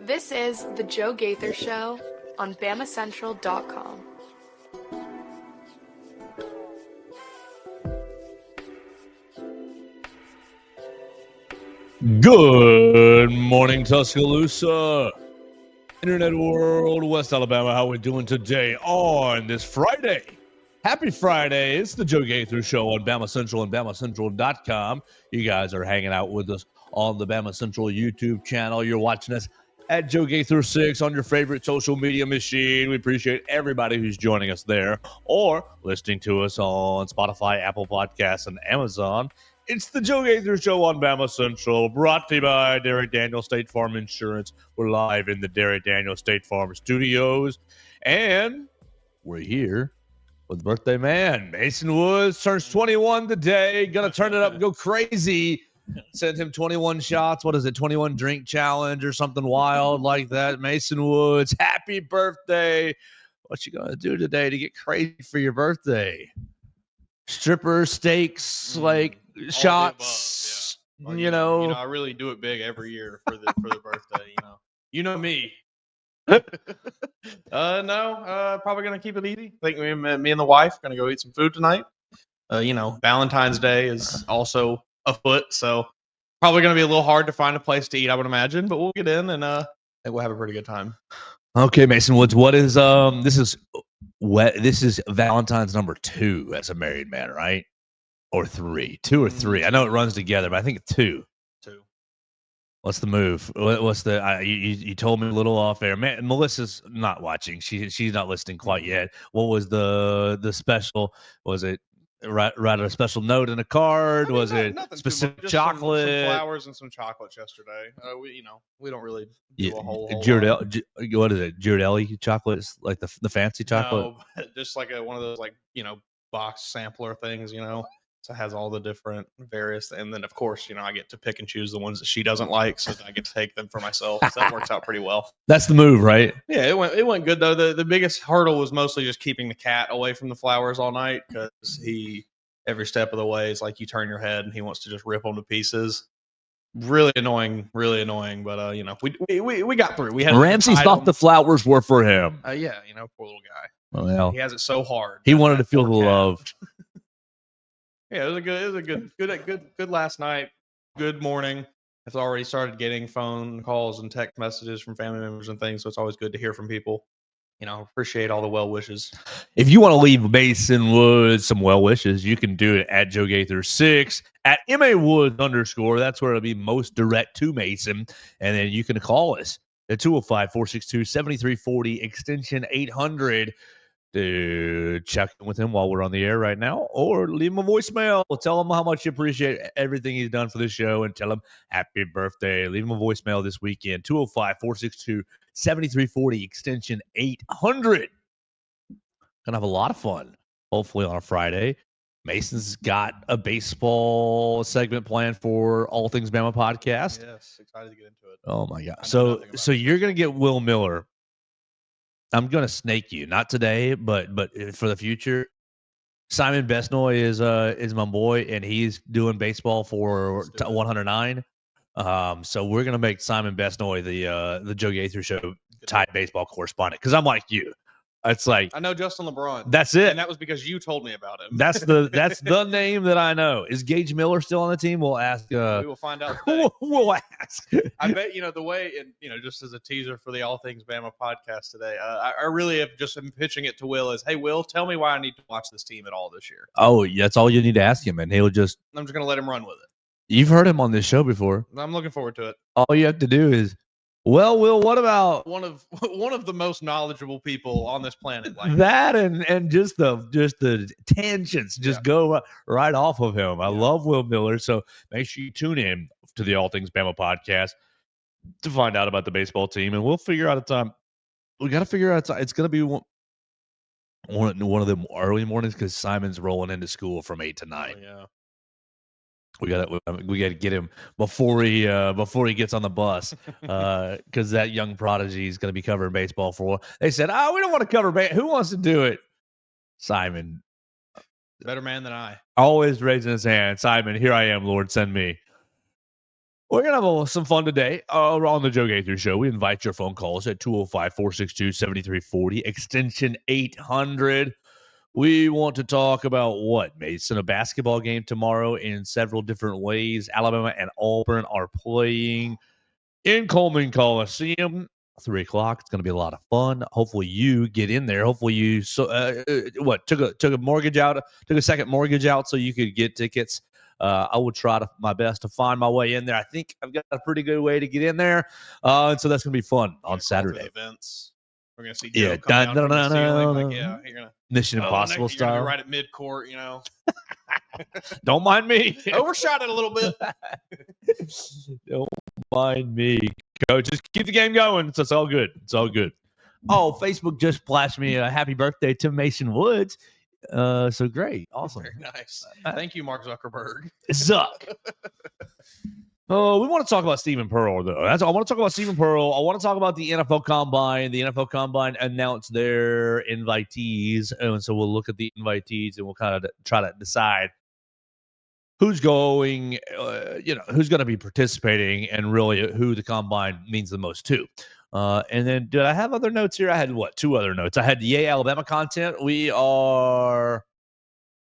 This is The Joe Gaither Show on BamaCentral.com. Good morning, Tuscaloosa, Internet world, West Alabama. How we doing today on this Friday? Happy Friday. It's the Joe Gaither Show on Bama Central and BamaCentral.com. You guys are hanging out with us on the Bama Central YouTube channel. You're watching us at Joe Gaither 6 on your favorite social media machine. We appreciate everybody who's joining us there or listening to us on Spotify, Apple Podcasts, and Amazon. It's the Joe Gaither Show on Bama Central, brought to you by Derek Daniel State Farm Insurance. We're live in the Derek Daniel State Farm studios, and we're here with birthday man. Mason Woods turns 21 today. Gonna turn it up and go crazy. Send him 21 shots. What is it, 21 drink challenge or something wild like that? Mason Woods, happy birthday. What you gonna do today to get crazy for your birthday? Stripper, steaks, like shots, yeah. Well, you know. I really do it big every year for the birthday. You know me. Probably gonna keep it easy. I think me and the wife gonna go eat some food tonight. Valentine's Day is also afoot, so probably gonna be a little hard to find a place to eat, I would imagine. But we'll get in and I think we'll have a pretty good time. Okay, Mason Woods. What is this is Valentine's number 2 as a married man, right? Or 3? 2 or 3? I know it runs together, but I think it's 2. 2. What's the move? What's the? You told me a little off air. Man, Melissa's not watching. She's not listening quite yet. What was the special? Was it write a special note in a card? Was it specific chocolate? Some flowers and some chocolates yesterday. We don't really do a whole what is it? Ghirardelli chocolates, like the fancy chocolate? No, just like one of those box sampler things. So it has all the different various, and then of course I get to pick and choose the ones that she doesn't like, so that I get to take them for myself. So that works out pretty well. That's the move, right? Yeah, it went good though. The biggest hurdle was mostly just keeping the cat away from the flowers all night, because he every step of the way is like you turn your head and he wants to just rip them to pieces. Really annoying, but we got through. We had Ramsey thought the flowers were for him. Poor little guy. Well, he has it so hard. He wanted to feel the love. Yeah, it was a good last night. Good morning. I've already started getting phone calls and text messages from family members and things, so it's always good to hear from people. Appreciate all the well wishes. If you want to leave Mason Woods some well wishes, you can do it at Joe Gaither 6 at MAWoods_. That's where it'll be most direct to Mason. And then you can call us at 205-462-7340 extension 800 to check in with him while we're on the air right now, or leave him a voicemail. We'll tell him how much you appreciate everything he's done for the show and tell him happy birthday. Leave him a voicemail this weekend, 205-462-7340 extension 800. Gonna have a lot of fun, hopefully on a Friday. Mason's got a baseball segment planned for All Things Bama podcast. Yes, excited to get into it. Oh my God. So you're gonna get Will Miller. I'm going to snake you, not today, but for the future. Simon Besnoy is my boy, and he's doing baseball for 109. So we're going to make Simon Besnoy the Joe Gaither Show Tide baseball correspondent, because I'm like you. It's like, I know Justin LeBron. That's it. And that was because you told me about him. That's the name that I know. Is Gage Miller still on the team? We'll ask. We will find out today. We'll ask. I bet the way, just as a teaser for the All Things Bama podcast today, I really have just been pitching it to Will as, hey, Will, tell me why I need to watch this team at all this year. Oh, that's all you need to ask him, and he'll just. I'm just going to let him run with it. You've heard him on this show before. I'm looking forward to it. All you have to do is. Well, Will, what about one of the most knowledgeable people on this planet? Like that, and just the tangents go right off of him. I love Will Miller, so make sure you tune in to the All Things Bama podcast to find out about the baseball team, and we'll figure out a time. We got to figure out a time. It's going to be one of the early mornings, because Simon's rolling into school from 8 to 9. Oh, yeah. We got to get him before he gets on the bus, because that young prodigy is going to be covering baseball for. They said, we don't want to cover baseball. Who wants to do it? Simon, better man than I. Always raising his hand. Simon, here I am, Lord, send me. We're going to have some fun today on the Joe Gaither Show. We invite your phone calls at 205-462-7340, extension 800. We want to talk about what, Mason? A basketball game tomorrow in several different ways. Alabama and Auburn are playing in Coleman Coliseum. 3 o'clock. It's going to be a lot of fun. Hopefully you get in there. Hopefully you took a mortgage out, took a second mortgage out so you could get tickets. I will try my best to find my way in there. I think I've got a pretty good way to get in there. And so that's going to be fun on Saturday. Events. We're going to see Joe come down from the ceiling. Like, you're gonna, Mission Impossible style. You're right at mid-court, Don't mind me. Overshot it a little bit. Don't mind me. Coach, just keep the game going. So it's all good. It's all good. Oh, Facebook just flashed me a happy birthday to Mason Woods. So great. Awesome. Very nice. Thank you, Mark Zuckerberg. Zuck. Oh, we want to talk about Stephen Pearl, though. I want to talk about Stephen Pearl. I want to talk about the NFL Combine. The NFL Combine announced their invitees. And so we'll look at the invitees and we'll kind of try to decide who's going, who's going to be participating and really who the Combine means the most to. And then did I have other notes here? I had two other notes. I had Yay Alabama content. We are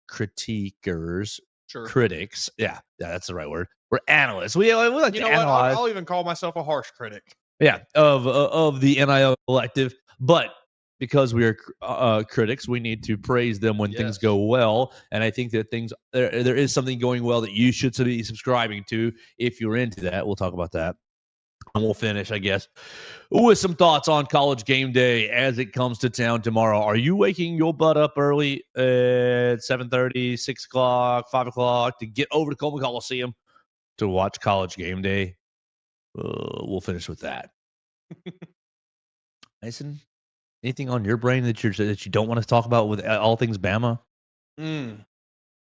critiquers, critics. Yeah, that's the right word. We're analysts. We like to analyze. I'll even call myself a harsh critic. Yeah, of the NIL collective. But because we are critics, we need to praise them when things go well. And I think that there is something going well that you should be subscribing to if you're into that. We'll talk about that. And we'll finish, I guess, with some thoughts on College Game Day as it comes to town tomorrow. Are you waking your butt up early at 7:30, 6 o'clock, 5 o'clock to get over to Coleman Coliseum to watch College Game Day? We'll finish with that. Mason, anything on your brain that you don't want to talk about with all things Bama?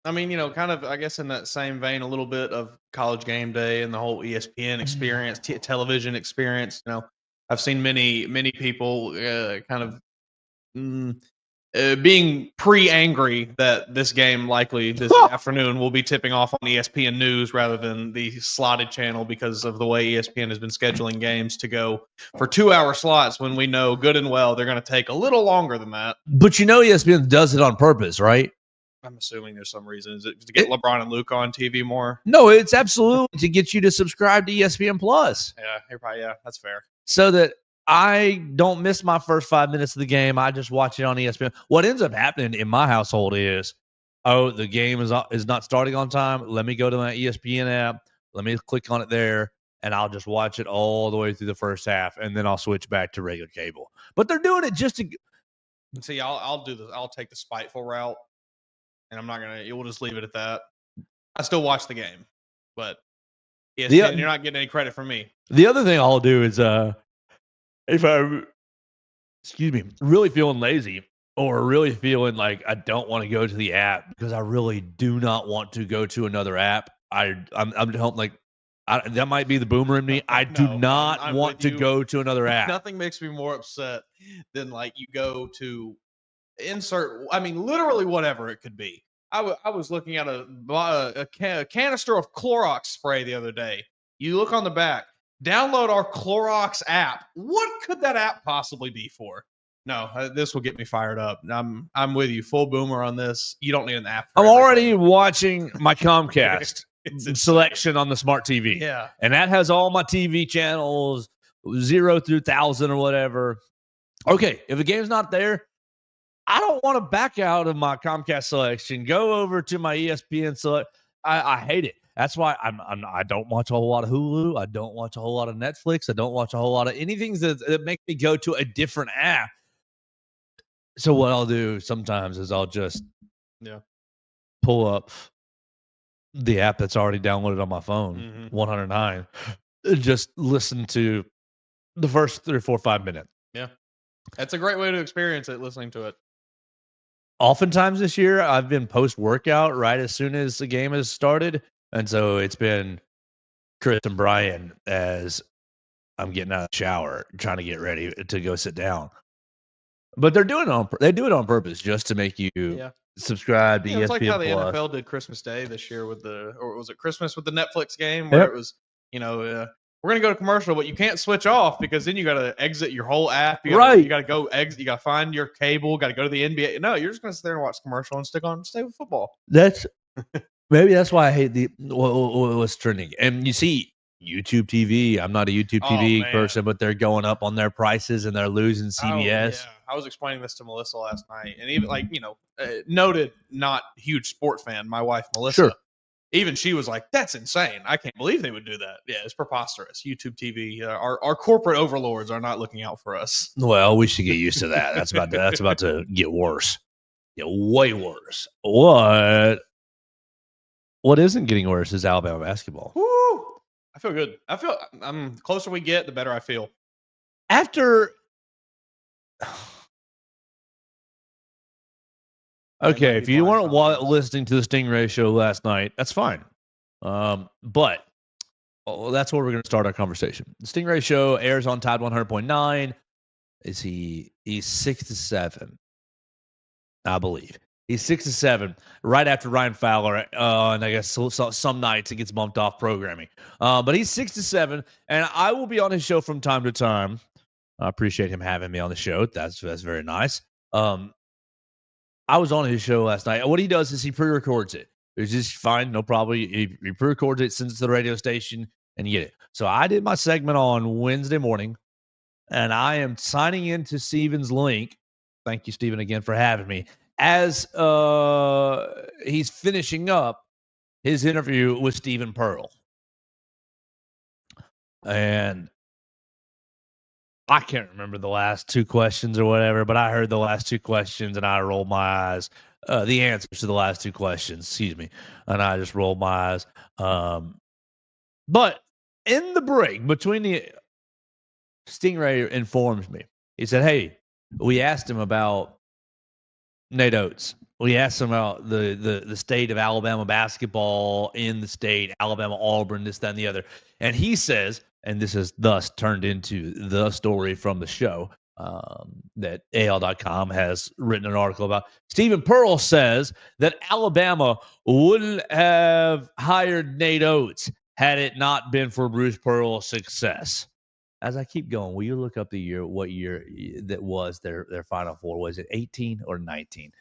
I mean, kind of, I guess, in that same vein, a little bit of College Game Day and the whole ESPN experience, television experience. I've seen many people kind of being pre-angry that this game likely this afternoon will be tipping off on ESPN News rather than the slotted channel because of the way ESPN has been scheduling games to go for 2-hour slots when we know good and well they're going to take a little longer than that. But ESPN does it on purpose, right? I'm assuming there's some reason. Is it to get LeBron and Luke on TV more? No, it's absolutely to get you to subscribe to ESPN Plus. Yeah, that's fair. So that I don't miss my first 5 minutes of the game. I just watch it on ESPN. What ends up happening in my household is, the game is not starting on time. Let me go to my ESPN app. Let me click on it there, and I'll just watch it all the way through the first half, and then I'll switch back to regular cable. But they're doing it just to see. I'll do this. I'll take the spiteful route. And I'm not going to – we'll just leave it at that. I still watch the game, but ESPN, you're not getting any credit from me. The other thing I'll do is if I'm, really feeling lazy or really feeling like I don't want to go to the app because I really do not want to go to another app, I'm like that might be the boomer in me. I do not want to go to another app. Nothing makes me more upset than like you go to – literally whatever it could be. I was looking at a canister of Clorox spray the other day. You look on the back, download our Clorox app. What could that app possibly be for? No, this will get me fired up. I'm with you, full boomer on this. You don't need an app. I'm already watching my Comcast selection on the smart TV. Yeah, and that has all my TV channels 0 through 1,000 or whatever. Okay, if the game's not there, I don't want to back out of my Comcast selection. Go over to my ESPN select. I hate it. That's why I don't watch a whole lot of Hulu. I don't watch a whole lot of Netflix. I don't watch a whole lot of anything that make me go to a different app. So what I'll do sometimes is I'll just pull up the app that's already downloaded on my phone, 109. Just listen to the first 3 or 4 or 5 minutes. Yeah, that's a great way to experience it. Listening to it. Oftentimes this year, I've been post-workout right as soon as the game has started. And so it's been Chris and Brian as I'm getting out of the shower, trying to get ready to go sit down. But they do it on purpose just to make you subscribe to ESPN+. It's like how the NFL did Christmas Day this year or was it Christmas with the Netflix game where it was we're gonna go to commercial, but you can't switch off because then you got to exit your whole app. You got to go exit. You got to find your cable. Got to go to the NBA. No, you're just gonna sit there and watch commercial and stay with football. Maybe that's why I hate what's trending. And you see YouTube TV. I'm not a YouTube TV person, but they're going up on their prices and they're losing CBS. Yeah. I was explaining this to Melissa last night, and even noted not huge sport fan, my wife Melissa. Sure. Even she was like, "That's insane! I can't believe they would do that." Yeah, it's preposterous. YouTube TV, our corporate overlords are not looking out for us. Well, we should get used to that. That's about to get worse. Get way worse. What isn't getting worse is Alabama basketball. Woo! I feel good. The closer we get, the better I feel. After okay, if you weren't listening to the Stingray show last night, that's fine. But that's where we're going to start our conversation. The Stingray show airs on Tide 100.9. He's 6-7, I believe. He's 6-7 right after Ryan Fowler, and I guess some nights it gets bumped off programming. But he's 6-7, and I will be on his show from time to time. I appreciate him having me on the show. That's very nice. I was on his show last night. What he does is he pre-records it. It's just fine, no problem. He pre-records it, sends it to the radio station, and you get it. So I did my segment on Wednesday morning, and I am signing into Steven's link. Thank you, Steven, again for having me. As he's finishing up his interview with Stephen Pearl. And I can't remember the last two questions or whatever, but I heard the last two questions and I rolled my eyes. The answers to the last two questions, and I just rolled my eyes. But in the break between Stingray informs me. He said, "Hey, we asked him about Nate Oats. We asked him about the state of Alabama basketball in the state, Alabama, Auburn, this, that, and the other." And he says, and this has thus turned into the story from the show that AL.com has written an article about. Stephen Pearl says that Alabama wouldn't have hired Nate Oats had it not been for Bruce Pearl's success. As I keep going, will you look up what year that was their Final Four? Was it 18 or 19?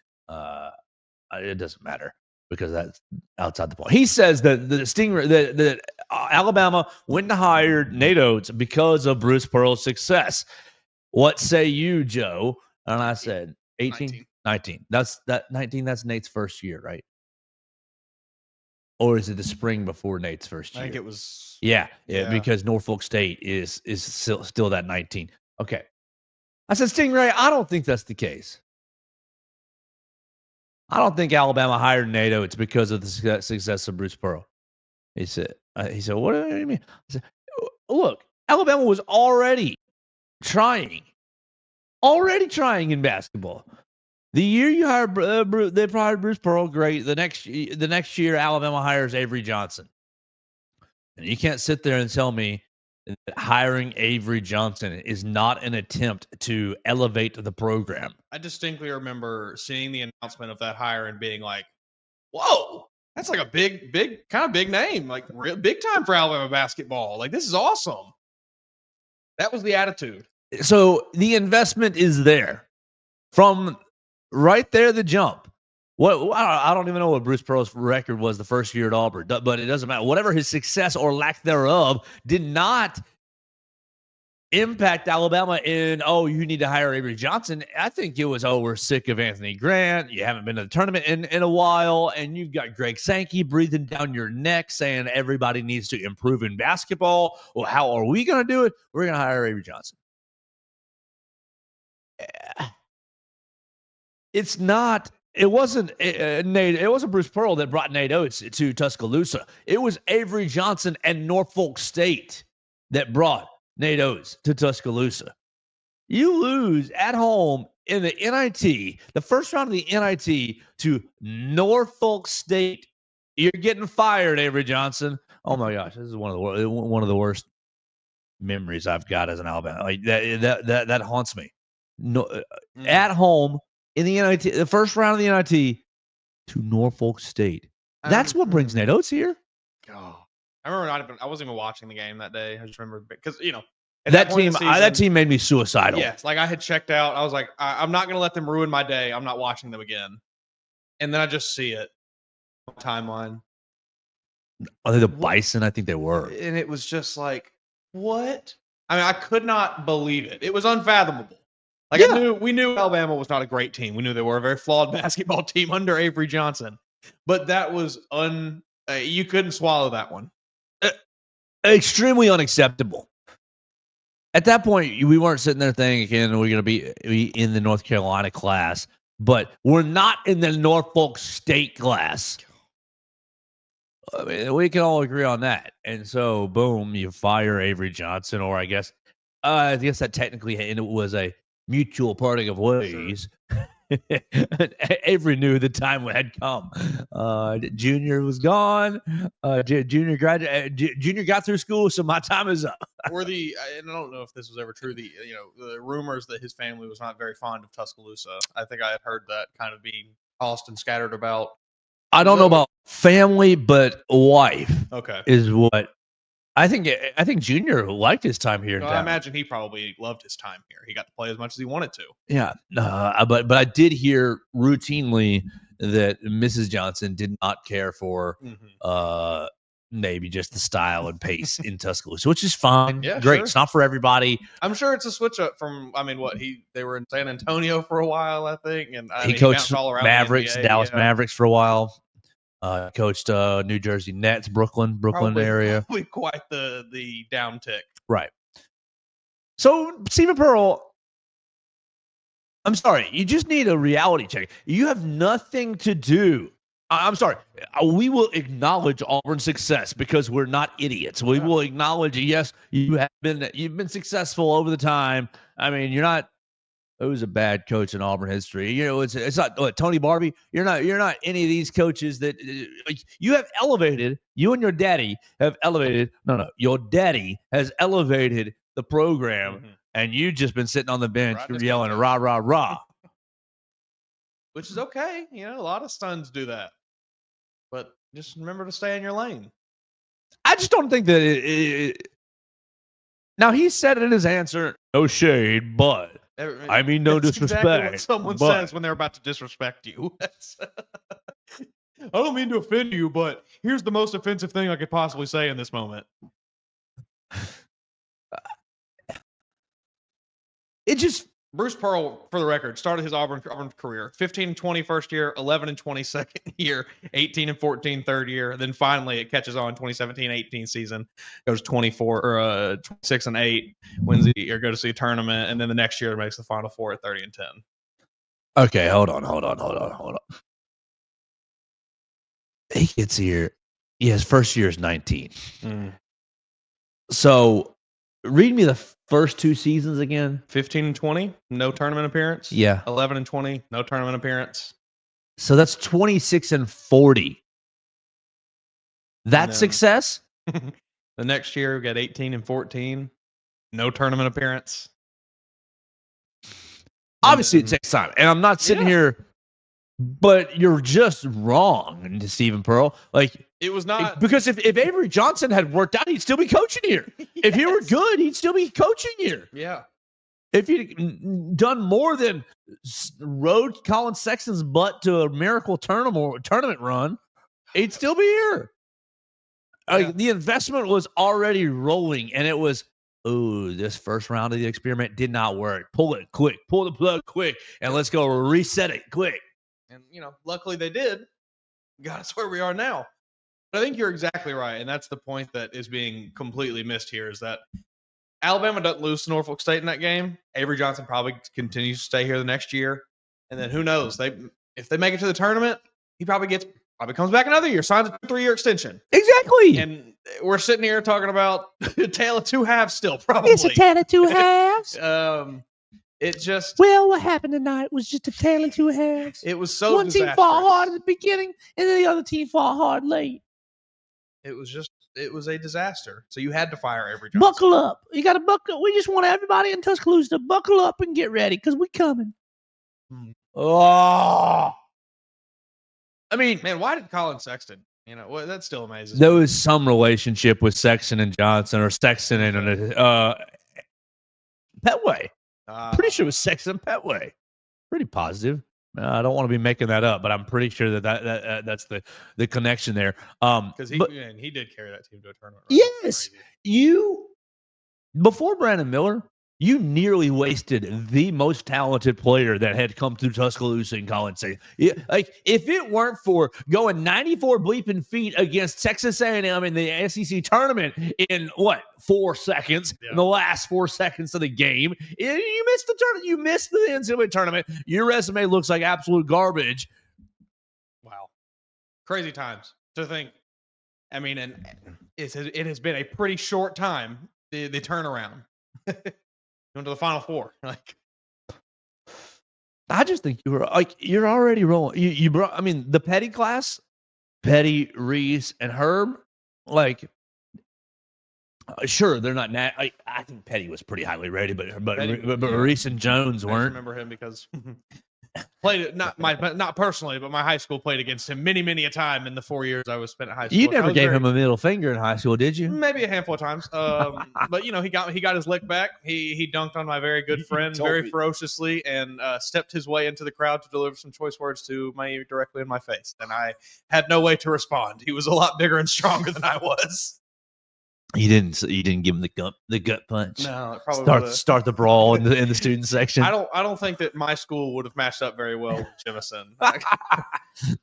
It doesn't matter because that's outside the point. He says that that Alabama went and hired Nate Oats because of Bruce Pearl's success. What say you, Joe? And I said 18, 19. That's 19. That's Nate's first year, right? Or is it the spring before Nate's first year? I think it was. Yeah, because Norfolk State is still that 19. Okay. I said, Stingray, I don't think that's the case. I don't think Alabama hired Nate Oats because of the success of Bruce Pearl. He said, what do you mean? I said, look, Alabama was already trying in basketball. The year you hired, they hired Bruce Pearl, great. The next year, Alabama hires Avery Johnson. And you can't sit there and tell me that hiring Avery Johnson is not an attempt to elevate the program. I distinctly remember seeing the announcement of that hire and being like, whoa, that's like a big name, like real big time for Alabama basketball. Like, this is awesome. That was the attitude. So the investment is there from right there, the jump. I don't even know what Bruce Pearl's record was the first year at Auburn, but it doesn't matter. Whatever his success or lack thereof did not impact Alabama in, you need to hire Avery Johnson. I think it was, we're sick of Anthony Grant. You haven't been to the tournament in a while, and you've got Greg Sankey breathing down your neck saying everybody needs to improve in basketball. Well, how are we going to do it? We're going to hire Avery Johnson. It's not. It wasn't Nate. It wasn't Bruce Pearl that brought Nate Oats to Tuscaloosa. It was Avery Johnson and Norfolk State that brought Nate Oats to Tuscaloosa. You lose at home in the NIT, the first round of the NIT to Norfolk State. You're getting fired, Avery Johnson. Oh my gosh, this is one of the worst memories I've got as an Alabama. Like that haunts me. At home. In the NIT, the first round of the NIT to Norfolk State. That's what brings Nate Oats here. Oh, I remember I wasn't even watching the game that day. I just remember because at That point in team, the season, that team made me suicidal. yes, like I had checked out. I was like, I'm not going to let them ruin my day. I'm not watching them again. And then I just see it on the timeline. Are they the Bison? I think they were. And it was just like, what? I mean, I could not believe it. It was unfathomable. Like we knew Alabama was not a great team. We knew they were a very flawed basketball team under Avery Johnson. But that was you couldn't swallow that one. Extremely unacceptable. At that point, we weren't sitting there thinking we're going to be in the North Carolina class, but we're not in the Norfolk State class. I mean, we can all agree on that. And so, boom, you fire Avery Johnson, or I guess that technically it was a mutual parting of ways. Sure. Avery knew the time had come. Junior was gone. Junior got through school, so my time is up. And I don't know if this was ever true. The rumors that his family was not very fond of Tuscaloosa. I think I had heard that kind of being tossed and scattered about. I don't know about family, but wife. Okay, is what I think. I think Junior liked his time here. I imagine he probably loved his time here. He got to play as much as he wanted to. Yeah, but I did hear routinely that Mrs. Johnson did not care for maybe just the style and pace in Tuscaloosa, which is fine. Yeah, great. Sure. It's not for everybody. I'm sure it's a switch up from. I mean, they were in San Antonio for a while, I think, and he coached all around Mavericks, NBA, Dallas Mavericks for a while. Coached New Jersey Nets, Brooklyn area. Probably quite the down tick. Right. So, Stephen Pearl, I'm sorry. You just need a reality check. You have nothing to do. I'm sorry. We will acknowledge Auburn's success because we're not idiots. We will acknowledge, yes, you've been successful over the time. I mean, you're not. Who's a bad coach in Auburn history? It's not Tony Barbie. You're not any of these coaches that you have elevated. You and your daddy have elevated. No, your daddy has elevated the program, and you've just been sitting on the bench yelling rah rah rah, which is okay. A lot of sons do that, but just remember to stay in your lane. I just don't think that Now he said it in his answer, no shade, but. I mean, no disrespect. Exactly what someone says when they're about to disrespect you. I don't mean to offend you, but here's the most offensive thing I could possibly say in this moment. Bruce Pearl, for the record, started his Auburn career 15-20 first year, 11-20 second year, 18-14 third year, and then finally it catches on 2017-18 season, goes 26-8, wins or go to see a tournament, and then the next year makes the Final Four at 30-10. Okay, hold on. He gets here. Yeah, his first year is 19. So, read me the first two seasons again. 15-20, no tournament appearance. Yeah. 11-20, no tournament appearance. So that's 26-40. That's success? The next year we got 18-14, no tournament appearance. Obviously it takes time. And I'm not sitting here, but you're just wrong, Stephen Pearl. Like, it was not because if Avery Johnson had worked out, he'd still be coaching here. Yes. If he were good, he'd still be coaching here. Yeah. If he'd done more than rode Colin Sexton's butt to a miracle tournament run, he'd still be here. Yeah. The investment was already rolling, and it was, this first round of the experiment did not work. Pull it quick. Pull the plug quick, and let's go reset it quick. And, luckily they did. Got us where we are now. But I think you're exactly right, and that's the point that is being completely missed here, is that Alabama doesn't lose to Norfolk State in that game. Avery Johnson probably continues to stay here the next year. And then who knows? If they make it to the tournament, he probably comes back another year, signs a 3-year extension. Exactly. And we're sitting here talking about a tale of two halves still, probably. It's a tale of two halves. It just... Well, what happened tonight was just a tale of two halves. It was so One team fought hard at the beginning, and then the other team fought hard late. It was a disaster. So you had to fire Avery Johnson. Buckle up. You got to buckle up. We just want everybody in Tuscaloosa to buckle up and get ready because we're coming. Oh. I mean, man, why did Colin Sexton Well, that still amazes There me. was some relationship with Sexton and Johnson, or Sexton and Petway. Pretty sure it was Sexton Petway. Pretty positive. I don't want to be making that up, but I'm pretty sure that's the connection there. Because he did carry that team to a tournament. Right? Yes, before Brandon Miller, you nearly wasted the most talented player that had come through Tuscaloosa in college. Like, if it weren't for going 94 bleeping feet against Texas A&M in the SEC tournament in 4 seconds, in the last 4 seconds of the game, you missed the tournament. You missed the NCAA tournament. Your resume looks like absolute garbage. Wow, crazy times to think. I mean, and it has been a pretty short time. The turnaround. Going to the Final Four. I just think you're already rolling. You brought. I mean, the Petty class, Petty, Reese, and Herb. Sure, they're not. I think Petty was pretty highly rated, but Reese and Jones weren't. I remember him because played not personally, but my high school played against him many a time in the 4 years I was spent at high school. You never gave him a middle finger in high school, did you? Maybe a handful of times. But he got his lick back. He dunked on my very good friend very ferociously and stepped his way into the crowd to deliver some choice words to me directly in my face, and I had no way to respond. He was a lot bigger and stronger than I was. You didn't give him the gut punch. No, probably start the brawl in the student section. I don't think that my school would have matched up very well with Jemison.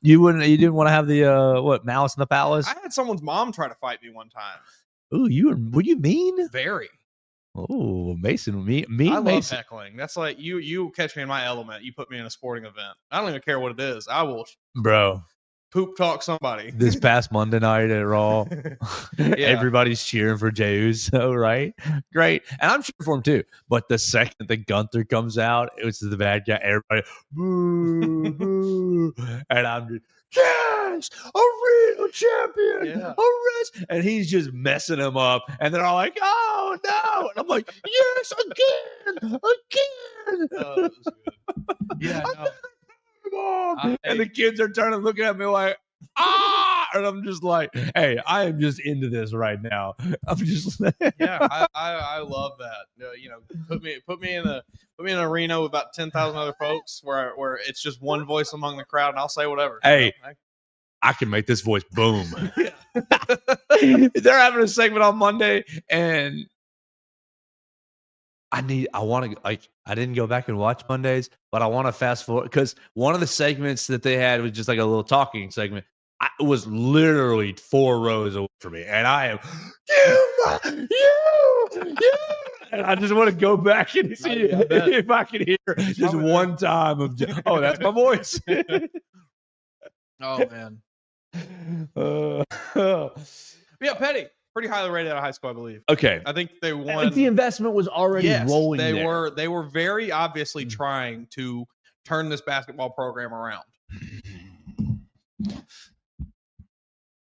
You didn't want to have the Malice in the Palace? I had someone's mom try to fight me one time. Ooh, were you mean? Very. Oh, Mason, mean. I love Mason. heckling. That's like you catch me in my element. You put me in a sporting event. I don't even care what it is. I will, bro. Poop talk somebody. This past Monday night at Raw, everybody's cheering for Jey Uso, right? Great. And I'm cheering for him too. But the second that Gunther comes out, it was the bad guy. Everybody, boo, boo. And I'm just, yes, a real champion. Yeah. And he's just messing him up. And they're all like, oh, no. And I'm like, yes, again. That was good. Yeah, no. And the kids are turning, looking at me like, ah! And I'm just like, hey, I am just into this right now. I'm just I love that. Put me in an arena with about 10,000 other folks where it's just one voice among the crowd, and I'll say whatever. Hey, I can make this voice boom. They're having a segment on Monday, and I didn't go back and watch Mondays, but I want to fast forward because one of the segments that they had was just like a little talking segment. It was literally 4 rows away from me, and I am you, and I just want to go back and see if I can hear just one time of that's my voice. Oh man. Yeah, Petty. Pretty highly rated out of high school, I believe. Okay. I think they won. I think the investment was already rolling. They were very obviously trying to turn this basketball program around.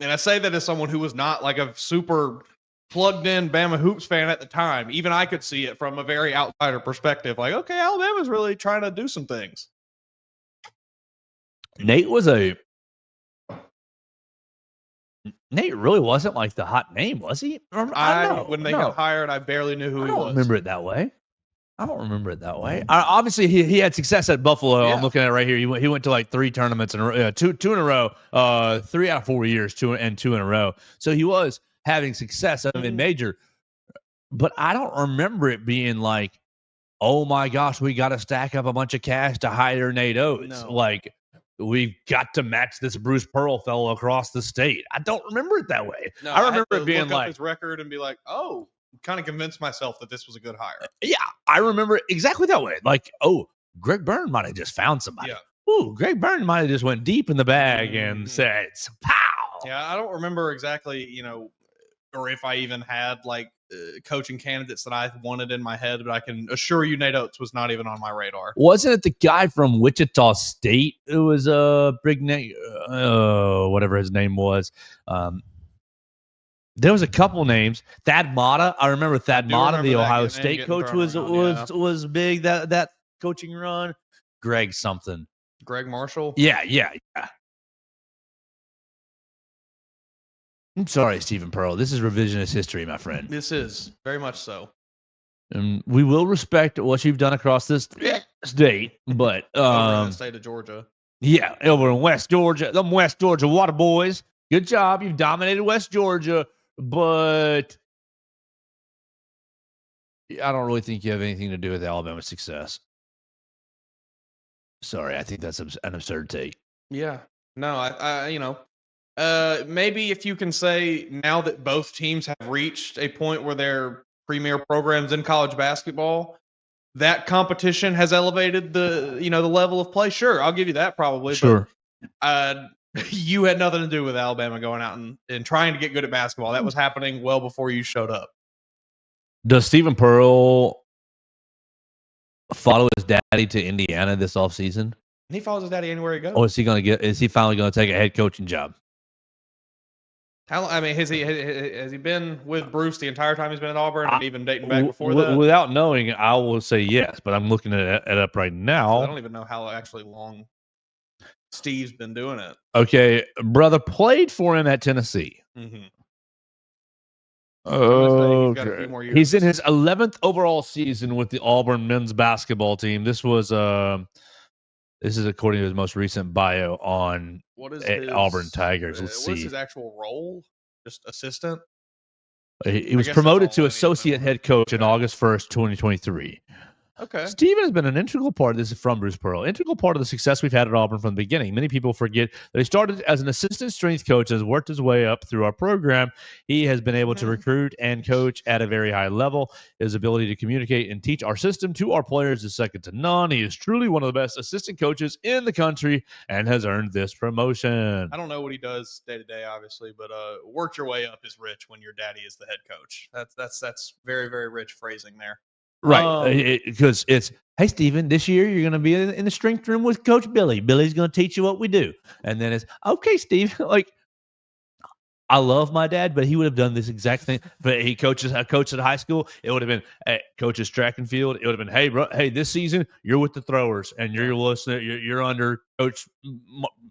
And I say that as someone who was not like a super plugged in Bama Hoops fan at the time. Even I could see it from a very outsider perspective. Like, okay, Alabama's really trying to do some things. Nate really wasn't like the hot name, was he? When they got hired, I barely knew who he was. I don't remember it that way. Obviously, he had success at Buffalo. Yeah. I'm looking at it right here. He went to like 3 tournaments in two in a row. 3 out of 4 years, 2 in a row. So he was having success in major. But I don't remember it being like, oh my gosh, we got to stack up a bunch of cash to hire Nate Oats. No. Like, we've got to match this Bruce Pearl fellow across the state. I don't remember it that way. No, I remember it being look like up his record and be like, oh, kind of convinced myself that this was a good hire. Yeah, I remember it exactly that way. Like, oh, Greg Byrne might have just found somebody. Yeah. Ooh, Greg Byrne might have just went deep in the bag and said, pow. Yeah, I don't remember exactly, or if I even had like coaching candidates that I wanted in my head, but I can assure you Nate Oats was not even on my radar. Wasn't it the guy from Wichita State who was a big name, whatever his name was? There was a couple names. Thad Matta. I remember Thad Matta, the Ohio State coach, was big that coaching run. Greg something. Greg Marshall? Yeah. I'm sorry, Stephen Pearl. This is revisionist history, my friend. This is very much so. And we will respect what you've done across this state, but Over in the state of Georgia. yeah, over in West Georgia, them West Georgia water boys. Good job. You've dominated West Georgia, but I don't really think you have anything to do with Alabama's success. Sorry, I think that's an absurd take. Yeah. No, maybe if you can say now that both teams have reached a point where they're premier programs in college basketball, that competition has elevated the level of play. Sure, I'll give you that probably. Sure. But you had nothing to do with Alabama going out and trying to get good at basketball. That was happening well before you showed up. Does Stephen Pearl follow his daddy to Indiana this offseason? He follows his daddy anywhere he goes. Or is he finally going to take a head coaching job? Has he been with Bruce the entire time he's been at Auburn, and even dating back before that? Without knowing, I will say yes, but I'm looking at it up right now. I don't even know how actually long Steve's been doing it. Okay, brother played for him at Tennessee. Mm-hmm. Okay. He's in his 11th overall season with the Auburn men's basketball team. This is according to his most recent bio on Auburn Tigers. Let's see. What's his actual role? Just assistant? He was promoted to associate head coach on August 1st, 2023. Okay. Steven has been an integral part. This is from Bruce Pearl. Integral part of the success we've had at Auburn from the beginning. Many people forget that he started as an assistant strength coach, has worked his way up through our program. He has been able to recruit and coach at a very high level. His ability to communicate and teach our system to our players is second to none. He is truly one of the best assistant coaches in the country and has earned this promotion. I don't know what he does day to day, obviously, but worked your way up is rich when your daddy is the head coach. That's very, very rich phrasing there. Right, because it's, hey, Steven, this year you're going to be in the strength room with Coach Billy. Billy's going to teach you what we do. And then it's, okay, Steve, like, I love my dad, but he would have done this exact thing. But he coached at high school. It would have been, hey, coaches track and field. It would have been, hey, bro, hey, this season you're with the throwers and you're listening. You're under Coach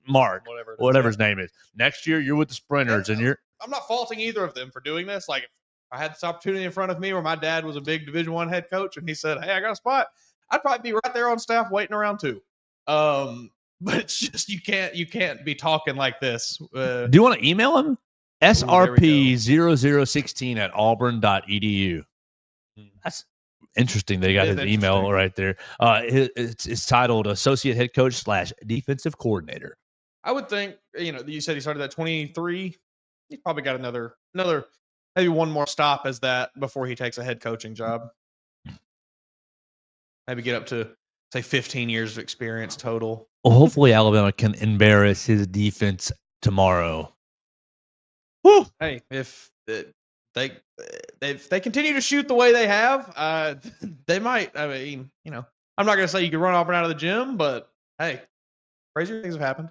Mark, whatever his name is. Next year you're with the sprinters, and you're. I'm not faulting either of them for doing this. Like, if I had this opportunity in front of me where my dad was a big Division I head coach and he said, hey, I got a spot, I'd probably be right there on staff waiting around too. But it's just you can't be talking like this. Do you want to email him? SRP0016 at auburn.edu. That's interesting. They got his email right there. It's titled Associate Head Coach / Defensive Coordinator. I would think, you said he started at 23. He's probably got another maybe one more stop as that before he takes a head coaching job. Maybe get up to, say, 15 years of experience total. Well, hopefully Alabama can embarrass his defense tomorrow. Woo! Hey, if they continue to shoot the way they have, they might. I mean, I'm not going to say you can run Auburn out of the gym, but hey, crazier things have happened.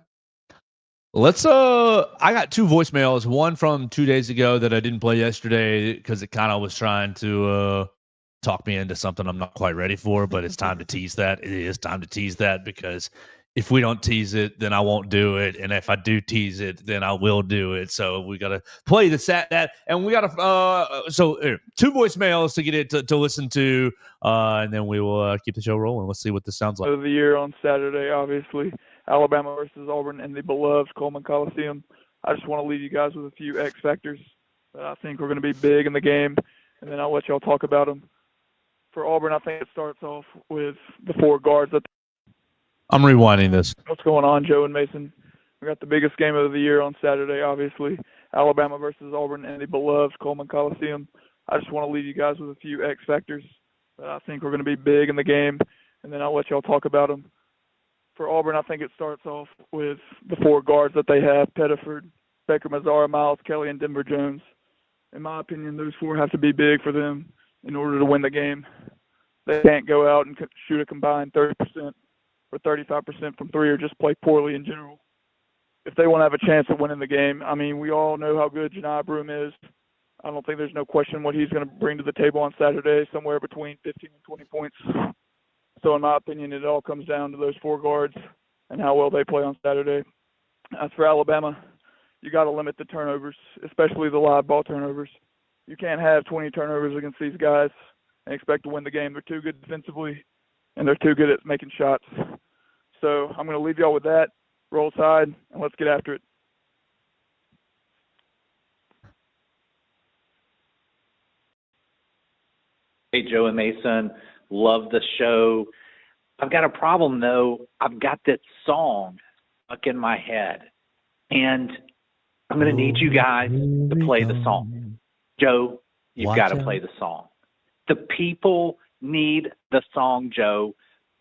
Let's I got two voicemails, one from 2 days ago that I didn't play yesterday because it kind of was trying to talk me into something I'm not quite ready for, but it's time to tease that. It is time to tease that because if we don't tease it, then I won't do it, and if I do tease it, then I will do it. So we got to play that, and we got to two voicemails to get it to listen to, and then we will keep the show rolling. Let's see what this sounds like. Of the year on Saturday, obviously. Alabama versus Auburn in the beloved Coleman Coliseum. I just want to leave you guys with a few X factors that I think are going to be big in the game, and then I'll let y'all talk about them. For Auburn, I think it starts off with the four guards. I'm rewinding this. What's going on, Joe and Mason? We got the biggest game of the year on Saturday, obviously. Alabama versus Auburn in the beloved Coleman Coliseum. I just want to leave you guys with a few X factors that I think are going to be big in the game, and then I'll let y'all talk about them. For Auburn, I think it starts off with the four guards that they have: Pettiford, Baker Mazzara, Miles Kelly, and Denver Jones. In my opinion, those four have to be big for them in order to win the game. They can't go out and shoot a combined 30% or 35% from three or just play poorly in general. If they want to have a chance of winning the game, I mean, we all know how good Janai Broome is. I don't think there's no question what he's going to bring to the table on Saturday, somewhere between 15 and 20 points. So in my opinion, it all comes down to those four guards and how well they play on Saturday. As for Alabama, you got to limit the turnovers, especially the live ball turnovers. You can't have 20 turnovers against these guys and expect to win the game. They're too good defensively, and they're too good at making shots. So I'm going to leave y'all with that. Roll Tide, and let's get after it. Hey, Joe and Mason, love the show. I've got a problem, though. I've got that song stuck in my head, and I'm going to need you guys to play the song. Joe, you've got to play the song. The people need the song, Joe.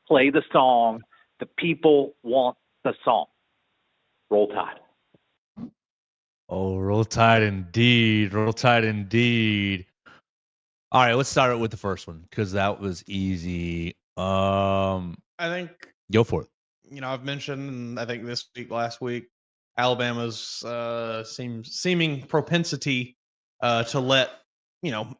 Play the song. The people want the song. Roll Tide. Oh, Roll Tide indeed. Roll Tide indeed. All right, let's start with the first one because that was easy. I think Go for it. I've mentioned, and I think this week, last week, Alabama's seeming propensity to let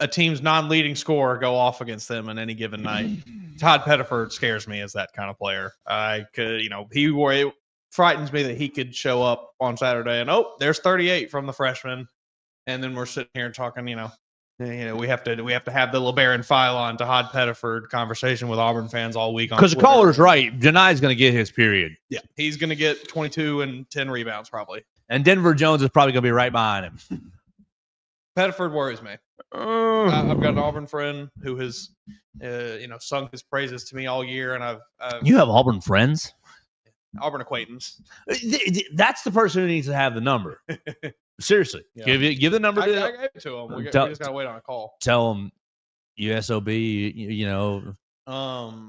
a team's non-leading scorer go off against them on any given night. Todd Pettiford scares me as that kind of player. It frightens me that he could show up on Saturday and there's 38 from the freshman, and then we're sitting here talking, we have to have the LeBaron Philon to Todd Pettiford conversation with Auburn fans all week. Because the caller's right. Janai's going to get his period. Yeah, he's going to get 22 and 10 rebounds probably. And Denver Jones is probably going to be right behind him. Pettiford worries me. I've got an Auburn friend who has, sung his praises to me all year, and I've You have Auburn friends? Auburn acquaintance. That's the person who needs to have the number. Seriously, Yeah. give the number. I gave it to him. We just gotta wait on a call. Tell him USOB.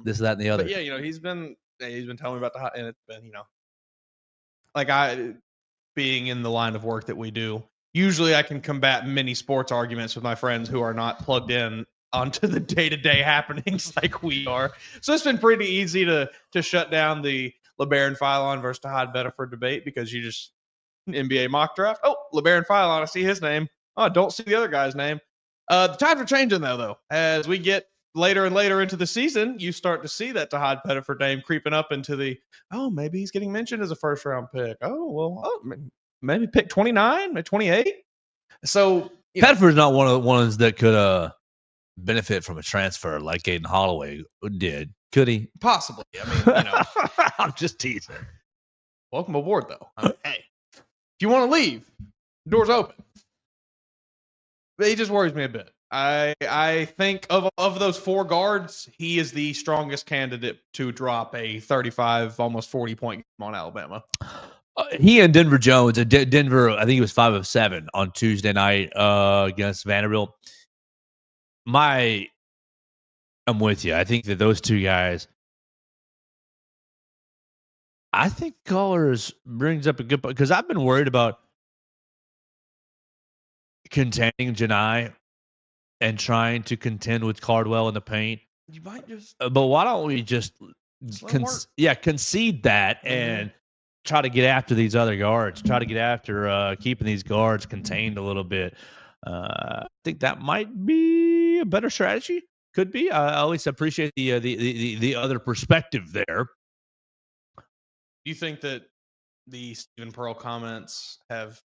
This, that, and the other. But yeah, he's been telling me about and it's been being in the line of work that we do. Usually, I can combat many sports arguments with my friends who are not plugged in onto the day-to-day happenings like we are. So it's been pretty easy to shut down the LeBaron Philon versus Todd Pettiford debate because you just NBA mock draft. Oh, LeBaron Philon, I see his name. Oh, I don't see the other guy's name. The times are changing though. As we get later and later into the season, you start to see that Todd Pettiford name creeping up into the, maybe he's getting mentioned as a first-round pick. Maybe pick 29, maybe 28. So Pettiford's not one of the ones that could benefit from a transfer like Aden Holloway did. Could he? Possibly. I mean, I'm just teasing. Welcome aboard, though. Hey, if you want to leave, the door's open. But he just worries me a bit. I think of those four guards, he is the strongest candidate to drop a 35, almost 40-point game on Alabama. He and Denver Jones. Denver, I think he was 5 of 7 on Tuesday night against Vanderbilt. I'm with you. I think that those two guys. I think Callers brings up a good point because I've been worried about contending Janai and trying to contend with Cardwell in the paint. You might just. But why don't we just concede that and try to get after these other guards, try to get after keeping these guards contained a little bit. I think that might be a better strategy. Could be. I at least appreciate the other perspective there. Do you think that the Stephen Pearl comments have,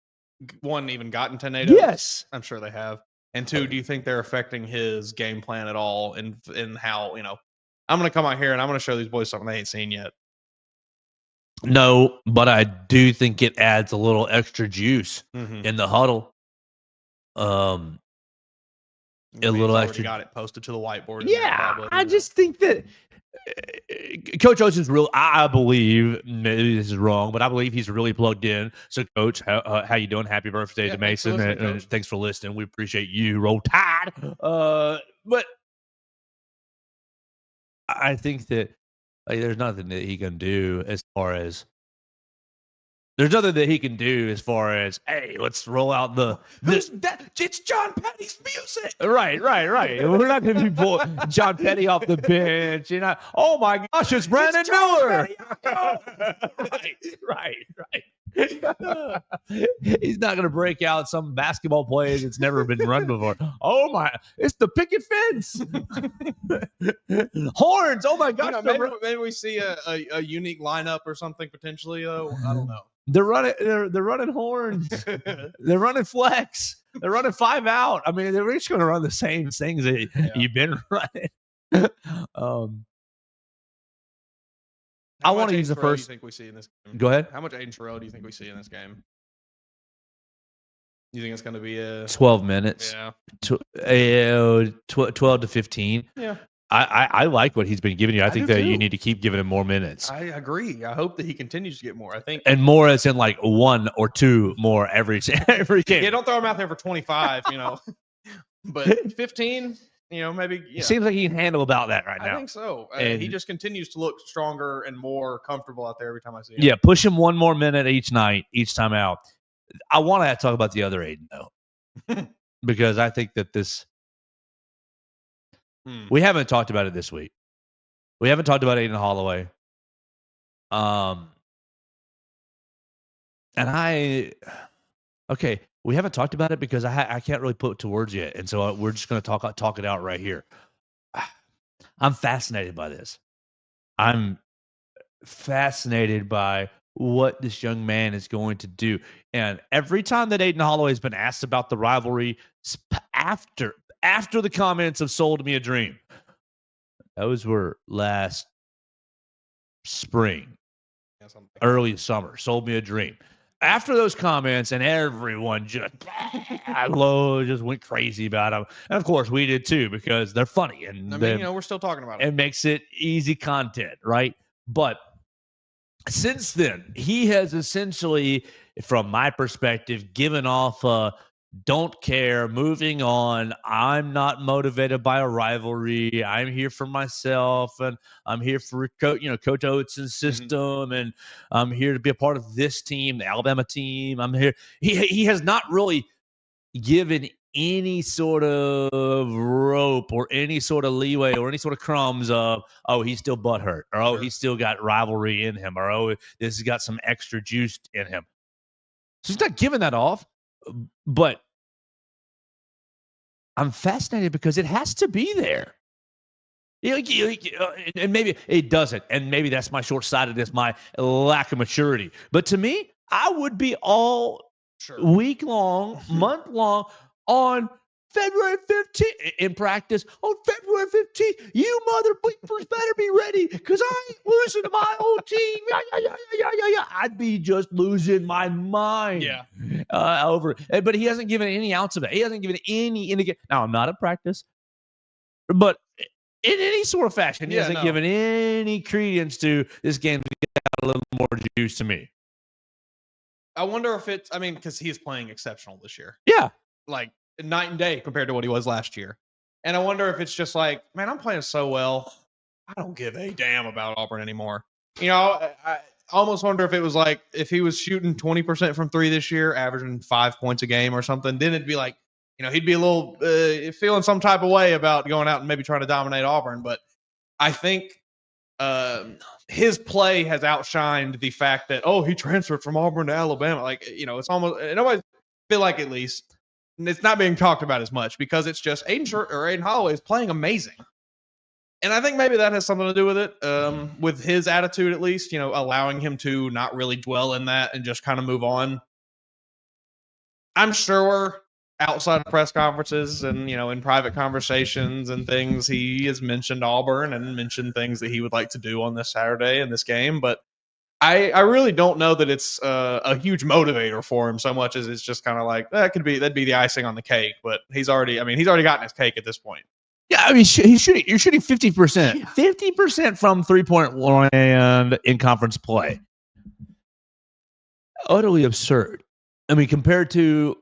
one, even gotten to NATO? Yes. I'm sure they have. And two, do you think they're affecting his game plan at all in how, I'm going to come out here and I'm going to show these boys something they ain't seen yet? No, but I do think it adds a little extra juice in the huddle. A little extra. Got it posted to the whiteboard. Yeah, I just think that Coach Oats is real. I believe, maybe this is wrong, but I believe he's really plugged in. So, Coach, how you doing? Happy birthday to Mason. Thanks for listening. We appreciate you. Roll Tide. But I think that there's nothing that he can do as far as hey, let's roll out it's John Petty's music. Right. We're not going to be pulling John Petty off the bench. Oh my gosh, it's Brandon Miller. Right. He's not going to break out some basketball play that's never been run before. Oh my! It's the picket fence. Horns! Oh my gosh! Maybe we see a unique lineup or something potentially. Though I don't know. They're running horns. They're running flex. They're running 5 out. I mean, they're just going to run the same things that you've been running. I want to use the first. Do you think we see in this game? Go ahead. How much Aden Terrell do you think we see in this game? You think it's going to be a 12 minutes? Yeah. 12 to 15. Yeah. I like what he's been giving you. I think that you need to keep giving him more minutes. I agree. I hope that he continues to get more. I think, and more as in like 1 or 2 more every game. Yeah, don't throw him out there for 25. But 15. Maybe. Yeah. It seems like he can handle about that right now. I think so. And he just continues to look stronger and more comfortable out there every time I see him. Yeah, push him 1 more minute each night, each time out. I want to talk about the other Aden though, because I think that this. We haven't talked about it this week. We haven't talked about Aden Holloway. And we haven't talked about it because I can't really put it to words yet, and so we're just going to talk it out right here. I'm fascinated by this. I'm fascinated by what this young man is going to do, and every time that Aden Holloway has been asked about the rivalry after the comments of "Sold Me a Dream," those were last spring, early summer. "Sold Me a Dream." After those comments, and everyone just went crazy about them. And of course, we did too, because they're funny. And we're still talking about it. It makes it easy content, right? But since then, he has essentially, from my perspective, given off don't care, moving on. I'm not motivated by a rivalry. I'm here for myself, and I'm here for Coach Oats' system, and I'm here to be a part of this team, the Alabama team. I'm here. He has not really given any sort of rope or any sort of leeway or any sort of crumbs of, oh, he's still butthurt, or oh, he's still got rivalry in him, or oh, this has got some extra juice in him. So he's not giving that off. But I'm fascinated because it has to be there. And maybe it doesn't. And maybe that's my short-sightedness, my lack of maturity. But to me, I would be all week long, month long on February 15th in practice. On February 15th, you mother bleepers better be ready because I ain't losing to my old team. Yeah. I'd be just losing my mind. Yeah. Over it. But he hasn't given any ounce of it. He hasn't given any indication. Now, I'm not at practice, but in any sort of fashion, he hasn't given any credence to this game to get a little more juice to me. I wonder if it's, because he is playing exceptional this year. Yeah. Like, night and day compared to what he was last year. And I wonder if it's just like, man, I'm playing so well, I don't give a damn about Auburn anymore. I almost wonder if it was like, if he was shooting 20% from 3 this year, averaging 5 points a game or something, then it'd be like, he'd be a little feeling some type of way about going out and maybe trying to dominate Auburn. But I think his play has outshined the fact that, he transferred from Auburn to Alabama. Like, it's almost, nobody feel like, at least, it's not being talked about as much because it's just Aden Holloway is playing amazing. And I think maybe that has something to do with it, with his attitude at least, allowing him to not really dwell in that and just kind of move on. I'm sure outside of press conferences and, in private conversations and things, he has mentioned Auburn and mentioned things that he would like to do on this Saturday in this game. But I really don't know that it's a huge motivator for him so much as it's just kind of like, that'd be the icing on the cake. But he's already gotten his cake at this point. Yeah, you're shooting 50%. 50% from 3-point land in conference play. Utterly absurd. Compared to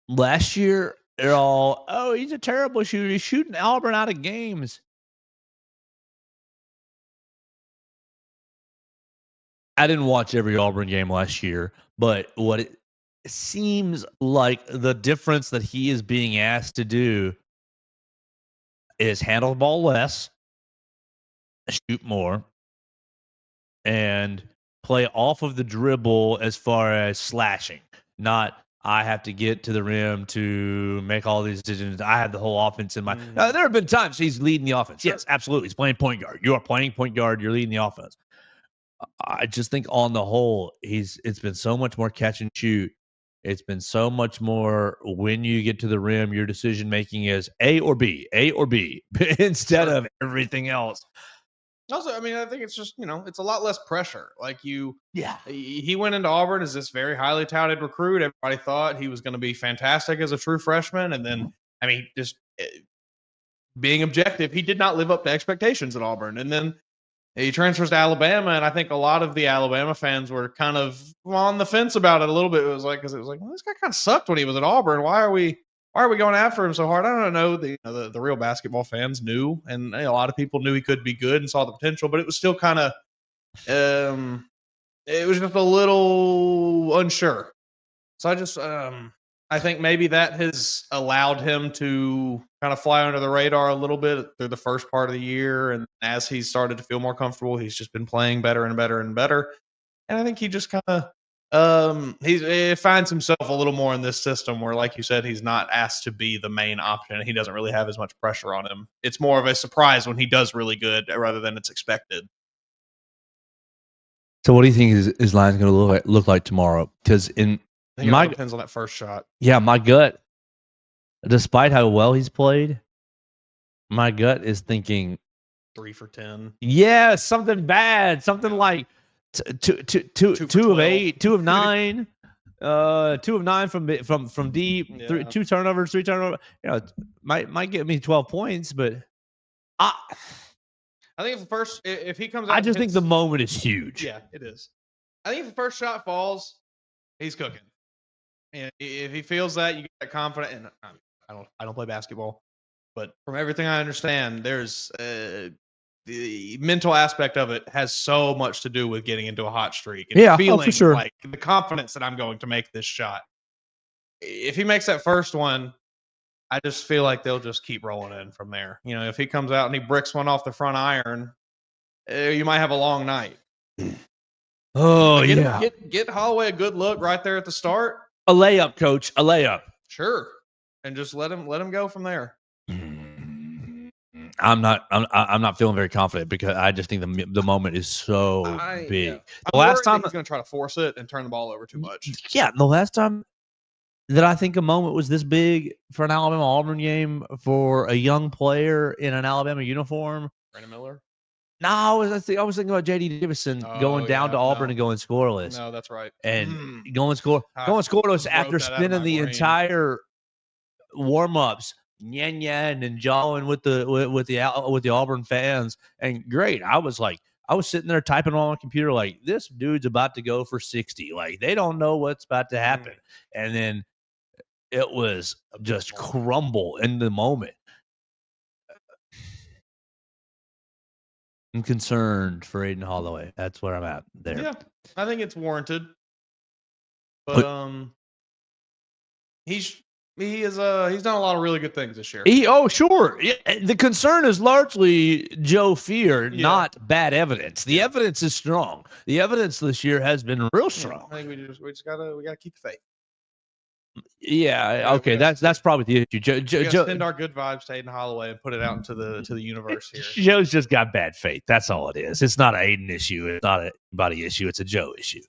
last year, they're all, he's a terrible shooter. He's shooting Auburn out of games. I didn't watch every Auburn game last year, but what it seems like the difference that he is being asked to do is handle the ball less, shoot more, and play off of the dribble as far as slashing, not I have to get to the rim to make all these decisions. I have the whole offense in mind. Now, there have been times he's leading the offense. Yes, absolutely. He's playing point guard. You are playing point guard. You're leading the offense. I just think on the whole, it's been so much more catch and shoot. It's been so much more when you get to the rim, your decision making is A or B instead of everything else. Also, I mean, I think it's just, it's a lot less pressure. Like he went into Auburn as this very highly touted recruit. Everybody thought he was going to be fantastic as a true freshman. And then, I mean, just being objective, he did not live up to expectations at Auburn. And then he transfers to Alabama. And I think a lot of the Alabama fans were kind of on the fence about it a little bit. It was like, well, this guy kind of sucked when he was at Auburn. Why are we going after him so hard? I don't know. The real basketball fans knew, and a lot of people knew he could be good and saw the potential, but it was still kind of, it was just a little unsure. So I think maybe that has allowed him to kind of fly under the radar a little bit through the first part of the year. And as he's started to feel more comfortable, he's just been playing better and better and better. And I think he just kind of, he finds himself a little more in this system where, like you said, he's not asked to be the main option. He doesn't really have as much pressure on him. It's more of a surprise when he does really good rather than it's expected. So what do you think his line's going to look like tomorrow? Because I think it depends on that first shot. Yeah, my gut, despite how well he's played, my gut is thinking 3 for 10. Yeah, something bad, something like two of 8, 2 of 9, 2 of 9 from deep, 2 turnovers, 3 turnovers. Might get me 12 points, but I think if he comes out, I just think the moment is huge. Yeah, it is. I think if the first shot falls, he's cooking. And if he feels that, you get that confident. And I don't play basketball, but from everything I understand, there's the mental aspect of it has so much to do with getting into a hot streak and feeling for sure. like the confidence that I'm going to make this shot. If he makes that first one, I just feel like they'll just keep rolling in from there. If he comes out and he bricks one off the front iron, you might have a long night. Oh, Get Holloway a good look right there at the start. A layup, coach. A layup. Sure. And just let him go from there. I'm not feeling very confident because I just think the moment is so big. Yeah. The last time he's going to try to force it and turn the ball over too much. Yeah, the last time that I think a moment was this big for an Alabama-Auburn game for a young player in an Alabama uniform. Brandon Miller? No, I was thinking about J.D. Davison going down to Auburn and going scoreless. No, that's right. And going scoreless after spending the entire warm-ups and jawing with the Auburn fans. And great, I was sitting there typing on my computer like, this dude's about to go for 60. Like, they don't know what's about to happen. And then it was just crumble in the moment. I'm concerned for Aden Holloway. That's where I'm at there. Yeah, I think it's warranted. But he's done a lot of really good things this year. Sure. The concern is largely Joe Fear, not bad evidence. The evidence is strong. The evidence this year has been real strong. I think we just gotta keep the faith. Yeah. Okay. That's probably the issue. Joe, send our good vibes to Aden Holloway and put it out into the universe here. Joe's just got bad faith. That's all it is. It's not an Aden issue. It's not a anybody issue. It's a Joe issue.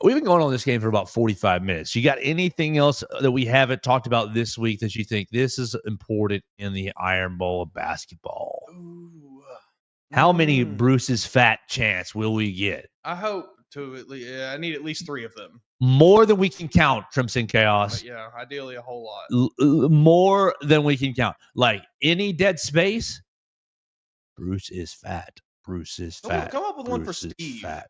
We've been going on this game for about 45 minutes. You got anything else that we haven't talked about this week that you think this is important in the Iron Bowl of basketball? Ooh. How many Bruce's fat chants will we get? I hope to at least. I need at least 3 of them. More than we can count, Crimson Chaos. But yeah, ideally a whole lot. More than we can count. Like any dead space, Bruce is fat. Bruce is fat. Come up with Bruce one for Steve. Fat.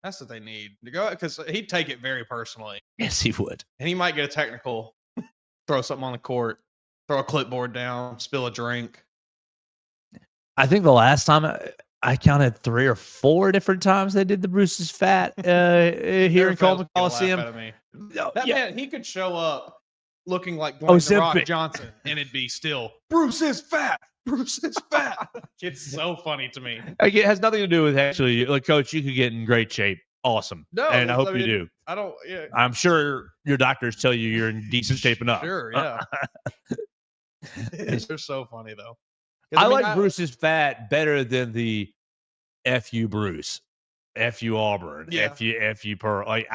That's what they need to go, because he'd take it very personally. Yes, he would. And he might get a technical, throw something on the court, throw a clipboard down, spill a drink. I think the last time I counted 3 or 4 different times they did the Bruce's fat here in Coleman Coliseum. Man, he could show up looking like Dwayne The Rock Johnson, and it'd be still Bruce is fat. Bruce is fat. It's so funny to me. Like, it has nothing to do with actually, like, Coach, you could get in great shape. Awesome. No, and I hope you do. I don't. Yeah, I'm sure your doctors tell you you're in decent shape enough. sure. Yeah, it's just so funny though. I like Bruce is fat better than the F.U. Bruce, F.U. Auburn, Yeah. F.U. Pearl. Like,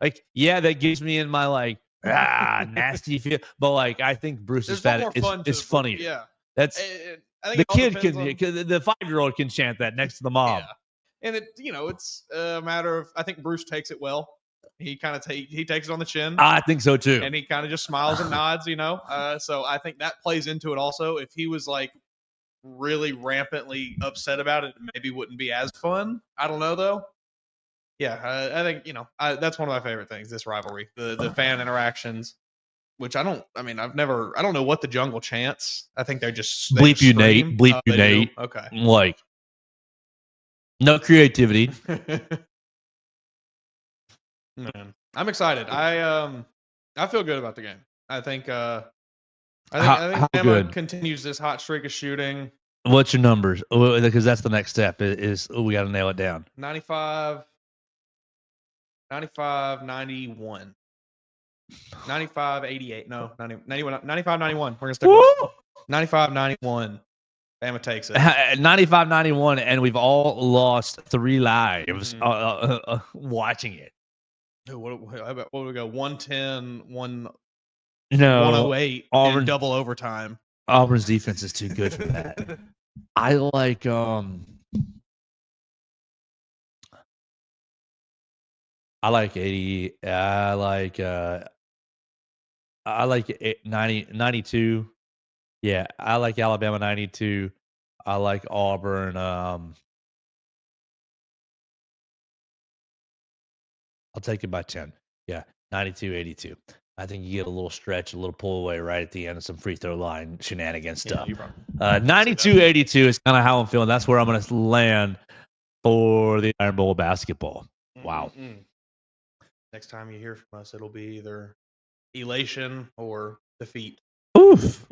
like, yeah, that gives me in my, like, nasty feel. But, like, I think Bruce is fat is funnier. Yeah. That's I think the it all kid depends can, the 5-year-old can chant that next to the mom. Yeah. And it's a matter of, I think Bruce takes it well. He kind of he takes it on the chin. I think so too. And he kind of just smiles and nods, So I think that plays into it also. If he was like really rampantly upset about it, maybe wouldn't be as fun. I don't know though. Yeah, I think that's one of my favorite things. This rivalry, the fan interactions, which I don't know what the jungle chants. I think they bleep you, scream. Nate. Bleep you, Nate. Do? Okay. Like, no creativity. Man, I'm excited. I feel good about the game. I think I think Bama good? continues this hot streak of shooting. What's your numbers? Because that's the next step. Is we got to nail it down. 95, 91. 95, 88. No, 91, 95, 91. We're going to stick with 95, 91. Bama takes it. 95-91, and we've all lost 3 lives watching it. What do we go? 110, 108 Auburn, in double overtime. Auburn's defense is too good for that. I like I like 80. I like 90, 92. Yeah, I like Alabama 92. I like Auburn. I'll take it by 10. Yeah, 92-82. I think you get a little stretch, a little pull away right at the end of some free throw line shenanigans stuff. 92-82 is kind of how I'm feeling. That's where I'm going to land for the Iron Bowl basketball. Wow. Mm-mm. Next time you hear from us, it'll be either elation or defeat. Oof.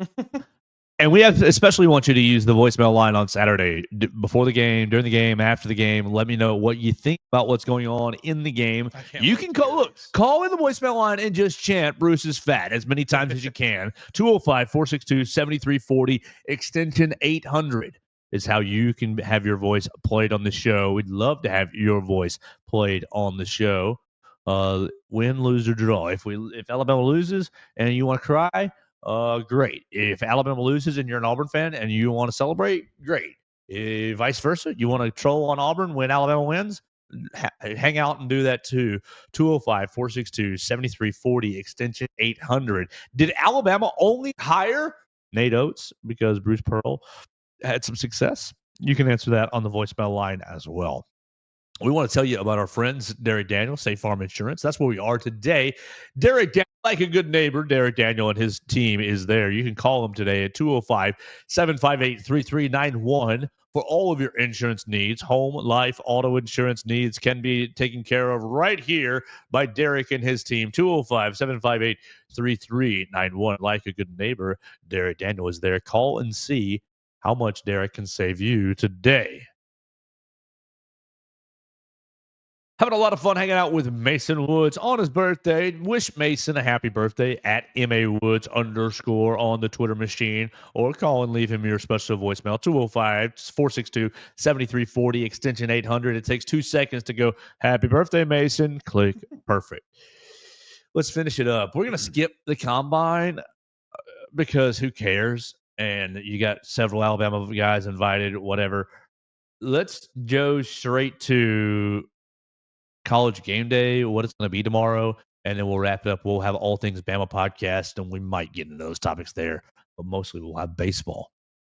And we especially want you to use the voicemail line on Saturday before the game, during the game, after the game. Let me know what you think about what's going on in the game. You can call in the voicemail line and just chant Bruce is fat as many times as you can. 205-462-7340, extension 800 is how you can have your voice played on the show. We'd love to have your voice played on the show. Win, lose, or draw. If Alabama loses and you want to cry, great. If Alabama loses and you're an Auburn fan and you want to celebrate, great. If vice versa, you want to troll on Auburn when Alabama wins, hang out and do that too. 205-462-7340, extension 800. Did Alabama only hire Nate Oats because Bruce Pearl had some success? You can answer that on the voicemail line as well. We want to tell you about our friends, Derek Daniel, State Farm Insurance. That's where we are today. Derek Daniel, like a good neighbor, Derek Daniel and his team is there. You can call them today at 205-758-3391 for all of your insurance needs. Home, life, auto insurance needs can be taken care of right here by Derek and his team. 205-758-3391. Like a good neighbor, Derek Daniel is there. Call and see how much Derek can save you today. Having a lot of fun hanging out with Mason Woods on his birthday. Wish Mason a happy birthday at MAWoods_ on the Twitter machine, or call and leave him your special voicemail, 205-462-7340, extension 800. It takes 2 seconds to go, happy birthday, Mason. Click. Perfect. Let's finish it up. We're going to skip the combine because who cares? And you got several Alabama guys invited, whatever. Let's go straight to College Game Day, what it's going to be tomorrow, and then we'll wrap it up. We'll have all things Bama podcast, and we might get into those topics there, but mostly we'll have baseball.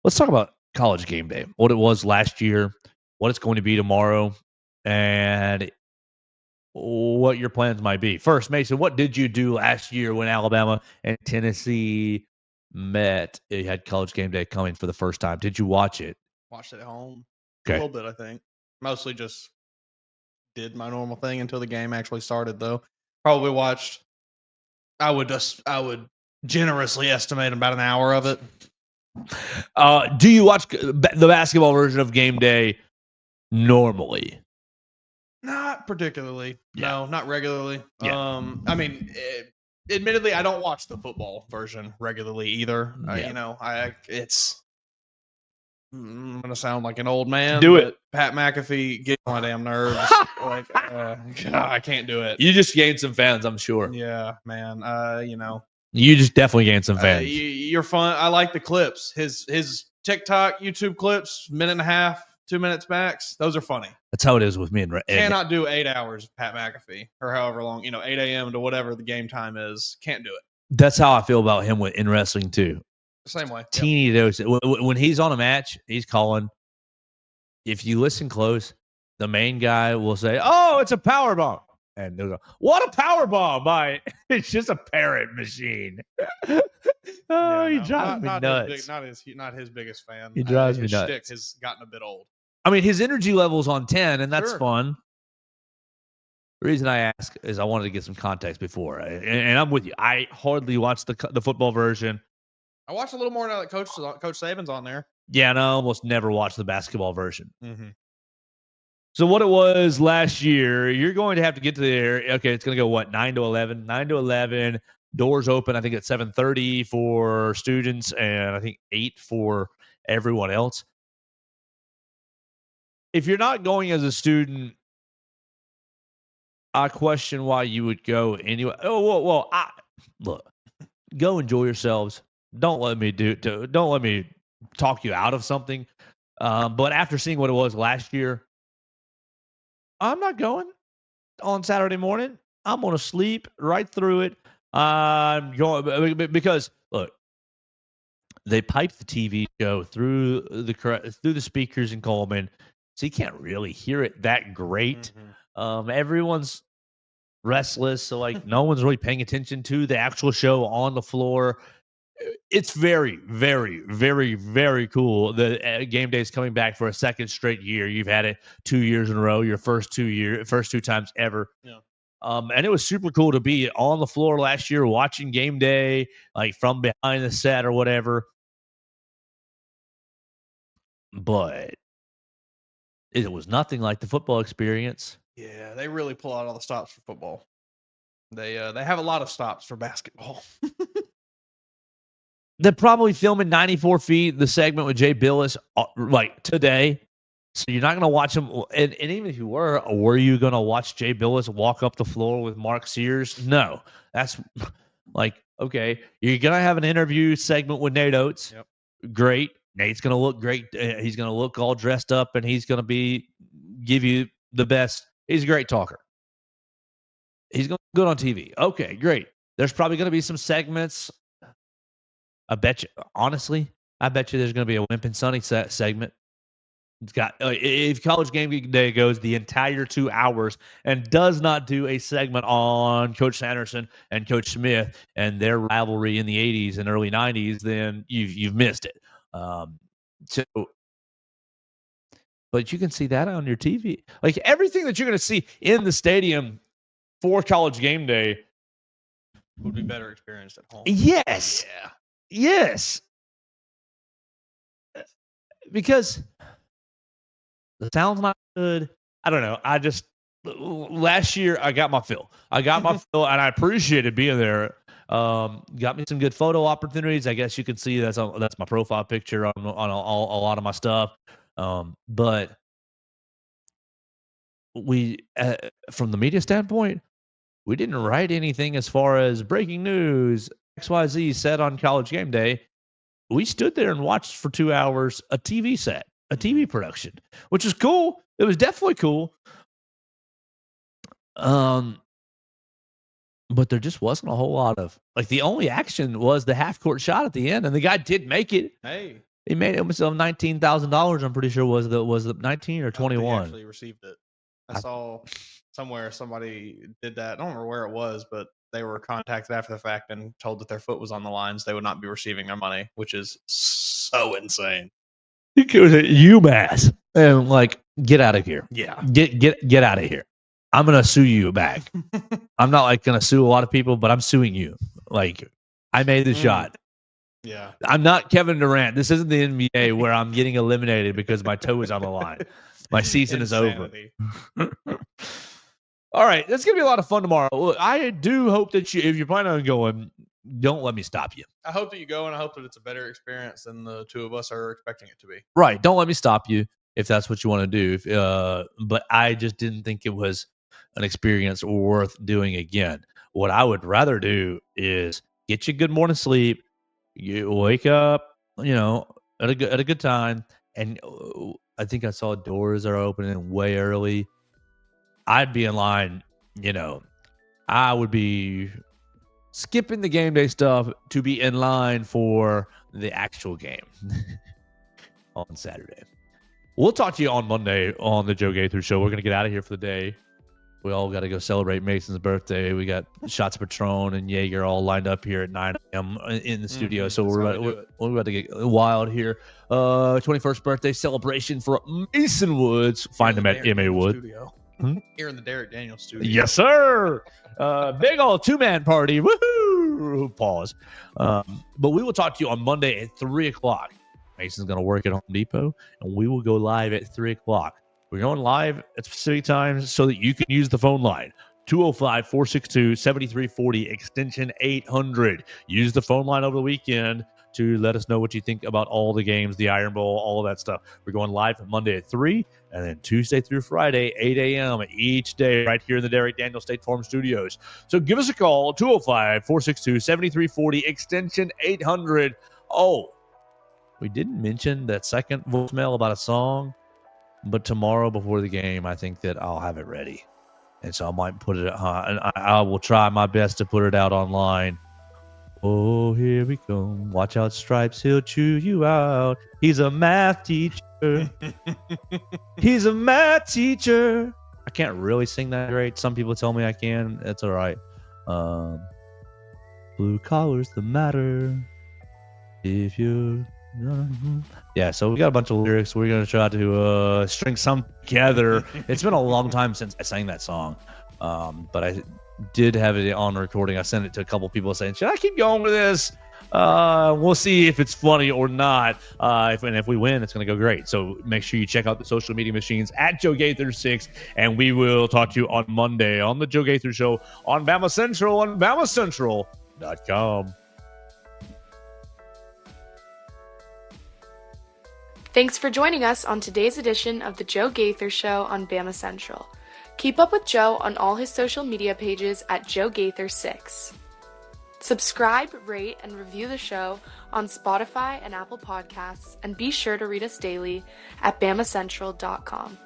Let's talk about College Game Day, what it was last year, what it's going to be tomorrow, and what your plans might be. First, Mason, what did you do last year when Alabama and Tennessee met? You had College Game Day coming for the first time. Did you watch it? Watched it at home. Okay. A little bit, I think. Mostly just did my normal thing until the game actually started, though. Probably watched, I would generously estimate about an hour of it. Do you watch the basketball version of Game Day normally? Not particularly. Yeah. No, not regularly. Yeah. I mean, admittedly, I don't watch the football version regularly either. Yeah. I'm gonna sound like an old man. Do it. but Pat McAfee gets on my damn nerves. I can't do it. You just gained some fans, I'm sure. Yeah, man. You just definitely gained some fans. You're fun. I like the clips. His TikTok, YouTube clips, minute and a half, 2 minutes max. Those are funny. That's how it is with me and Cannot do 8 hours of Pat McAfee or however long, 8 a.m. to whatever the game time is. Can't do it. That's how I feel about him in wrestling too. Same way. Teeny dose. When he's on a match, he's calling. If you listen close, the main guy will say, "Oh, it's a power bomb," and they'll go, "What a power bomb!" It's just a parrot machine. He drives me nuts. Not his biggest fan. He drives me his nuts. Shtick has gotten a bit old. I mean, his energy level's on 10, and that's Sure. fun. The reason I ask is I wanted to get some context before, and I'm with you. I hardly watch the football version. I watched a little more now that Coach Saban's on there. Yeah, and I almost never watch the basketball version. Mm-hmm. So what it was last year, you're going to have to get to there. Okay, it's going to go, 9 to 11? 9 to 11. Doors open, I think, at 7:30 for students and I think 8 for everyone else. If you're not going as a student, I question why you would go anyway. Look, go enjoy yourselves. Don't let me talk you out of something. But after seeing what it was last year, I'm not going on Saturday morning. I'm going to sleep right through it. I'm going because look, they piped the TV show through the speakers in Coleman, so you can't really hear it that great. Mm-hmm. Everyone's restless, so no one's really paying attention to the actual show on the floor. It's very, very, very, very cool that Game Day is coming back for a second straight year. You've had it 2 years in a row, your first two times ever. Yeah. And it was super cool to be on the floor last year watching Game Day, from behind the set or whatever. But it was nothing like the football experience. Yeah, they really pull out all the stops for football. They have a lot of stops for basketball. They're probably filming 94 feet, the segment with Jay Billis, today. So you're not going to watch him. And even if you were you going to watch Jay Billis walk up the floor with Mark Sears? No. That's okay, you're going to have an interview segment with Nate Oats. Yep. Great. Nate's going to look great. He's going to look all dressed up, and he's going to give you the best. He's a great talker. He's going to be good on TV. Okay, great. There's probably going to be some segments. I bet you there's going to be a Wimp and Sonny segment. It's got if College Game Day goes the entire 2 hours and does not do a segment on Coach Sanderson and Coach Smith and their rivalry in the 80s and early 90s, then you've missed it. But you can see that on your TV. Everything that you're going to see in the stadium for College Game Day would be better experienced at home. Yes. Yeah. Yes. Because the sound's not good. I don't know. Last year I got my fill. And I appreciated being there. Got me some good photo opportunities. I guess you can see that's my profile picture on a lot of my stuff. But we, from the media standpoint, we didn't write anything as far as breaking news, XYZ said on College Game Day. We stood there and watched for 2 hours a TV set, a TV production, which is cool. It was definitely cool. But there just wasn't a whole lot of the only action was the half court shot at the end, and the guy did make it. Hey, he made it himself $19,000. I'm pretty sure was the 19 or 21. He actually received it. I saw somewhere somebody did that. I don't remember where it was, but they were contacted after the fact and told that their foot was on the lines. They would not be receiving their money, which is so insane. It was at UMass, and get out of here. Yeah, get out of here. I'm gonna sue you back. I'm not gonna sue a lot of people, but I'm suing you. I made the shot. Yeah. I'm not Kevin Durant. This isn't the NBA where I'm getting eliminated because my toe is on the line. My season is over. All right, it's going to be a lot of fun tomorrow. Look, I do hope that if you're planning on going, don't let me stop you. I hope that you go, and I hope that it's a better experience than the two of us are expecting it to be. Right. Don't let me stop you if that's what you want to do. But I just didn't think it was an experience worth doing again. What I would rather do is get you good morning sleep. You wake up, at a good time. And I think I saw doors are opening way early. I'd be in line, I would be skipping the game day stuff to be in line for the actual game on Saturday. We'll talk to you on Monday on the Joe Gaither Show. We're going to get out of here for the day. We all got to go celebrate Mason's birthday. We got Shots of Patron and Jaeger all lined up here at 9 a.m. in the studio. So we're about to get wild here. 21st birthday celebration for Mason Woods. Find him at M.A. Wood. Here in the Derek Daniels studio. Yes, sir. Big old two-man party. Woohoo! Pause. But we will talk to you on Monday at 3 o'clock. Mason's going to work at Home Depot, and we will go live at 3 o'clock. We're going live at specific times so that you can use the phone line. 205-462-7340, extension 800. Use the phone line over the weekend to let us know what you think about all the games, the Iron Bowl, all of that stuff. We're going live Monday at 3, and then Tuesday through Friday, 8 a.m. each day right here in the Derek Daniels State Farm Studios. So give us a call, 205-462-7340, extension 800. Oh, we didn't mention that second voicemail about a song, but tomorrow before the game, I think that I'll have it ready. And so I might put it, and I will try my best to put it out online. Oh, here we come. Watch out, Stripes, he'll chew you out. He's a math teacher. He's a math teacher. I can't really sing that great. Some people tell me I can. That's all right. Blue collar's the matter. If you... Yeah, so we got a bunch of lyrics. We're going to try to string some together. It's been a long time since I sang that song. But I did have it on recording. I sent it to a couple people saying, should I keep going with this? We'll see if it's funny or not. If we win, it's going to go great. So make sure you check out the social media machines at Joe Gaither 6, and we will talk to you on Monday on the Joe Gaither Show on Bama Central on BamaCentral.com. Thanks for joining us on today's edition of the Joe Gaither Show on Bama Central. Keep up with Joe on all his social media pages at Joe Gaither 6. Subscribe, rate, and review the show on Spotify and Apple Podcasts, and be sure to read us daily at BamaCentral.com.